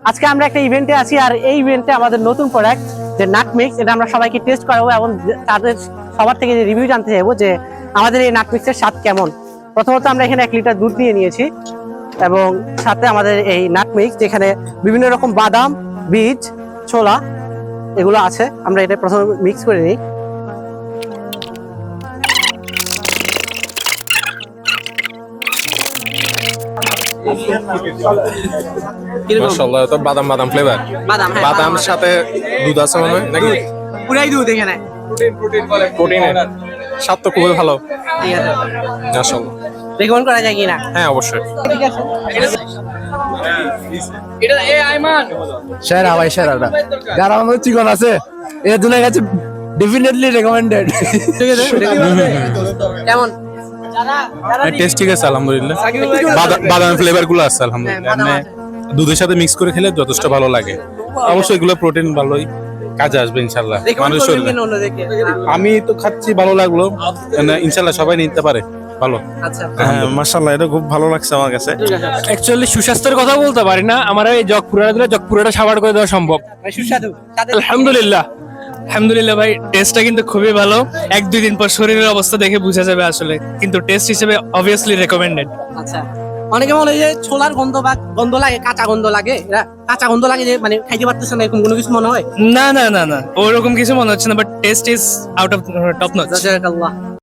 আজকে আমরা একটা ইভেন্টে আছি, আর এই ইভেন্টে আমাদের নতুন প্রোডাক্ট যে নাট মিক্স, এটা আমরা সবাইকে টেস্ট করাবো এবং তাদের সবার থেকে যে রিভিউ জানতে চাইবো যে আমাদের এই নাট মিক্সের স্বাদ কেমন। প্রথমত আমরা এখানে 1 লিটার দুধ নিয়ে নিয়েছি এবং সাথে আমাদের এই নাট মিক্স, যেখানে বিভিন্ন রকম বাদাম, বীজ, ছোলা এগুলো আছে। আমরা এটা প্রথমে মিক্স করে নিই। মাশাআল্লাহ, তো বাদাম বাদাম ফ্লেভার। বাদাম, হ্যাঁ, বাদামের সাথে দুধ আছে মনে হয় নাকি? পুরাই দুধ এখানে। প্রোটিনের স্বাদ তো খুবই ভালো। ঠিক আছে, মাশাআল্লাহ, রেকমেন্ড করা যায় কিনা? হ্যাঁ অবশ্যই। ঠিক আছে, সেরা ভাই, সেরাটা যারা আমাদের চিকন আছে এর জন্য কাছে ডেফিনেটলি রেকমেন্ডেড। কেমন? টেস্ট ঠিক আছে আলহামদুলিল্লাহ। বাদাম ফ্লেভার গুলো আছে আলহামদুলিল্লাহ। বাদাম এমনি দুধের সাথে মিক্স করে খেলে যথেষ্ট ভালো লাগে। অবশ্যই এগুলো প্রোটিন ভালোই কাজে আসবে ইনশাআল্লাহ রেকমেন্ড মানুষের করবেন শরীরে। কিনা অন্যদেরকে? আমি তো খাচ্ছি, ভালো লাগলো। ইনশাআল্লাহ সবাই নিতে পারে। ভালো। আচ্ছা, মাশাআল্লাহ, এটা খুব ভালো লাগছে আমার কাছে। অ্যাকচুয়ালি সুস্বাস্থ্যের কথা বলতে পারি না, আমার এই জগপুরাটা সাবাড় করে দেওয়া সম্ভব। সুস্বাদু। আলহামদুলিল্লাহ, আলহামদুলিল্লাহ ভাই, টেস্টটা কিন্তু খুবই ভালো। 1-2 দিন পর শরীরের অবস্থা দেখে বোঝা যাবে আসলে, কিন্তু টেস্ট হিসেবে অবভিয়াসলি রেকমেন্ডেড। আচ্ছা, অনেকে বলে যে ছোলার গন্ধ বা গন্ধ লাগে, কাঁচা গন্ধ লাগে, এরা কাঁচা গন্ধ লাগে যে মানে খাইতে পারতেছে না, এরকম কোনো কিছু মনে হয়? না না না না, ওরকম কিছু মনে হচ্ছে না, but test is out of top notch. জাযাকাল্লাহ।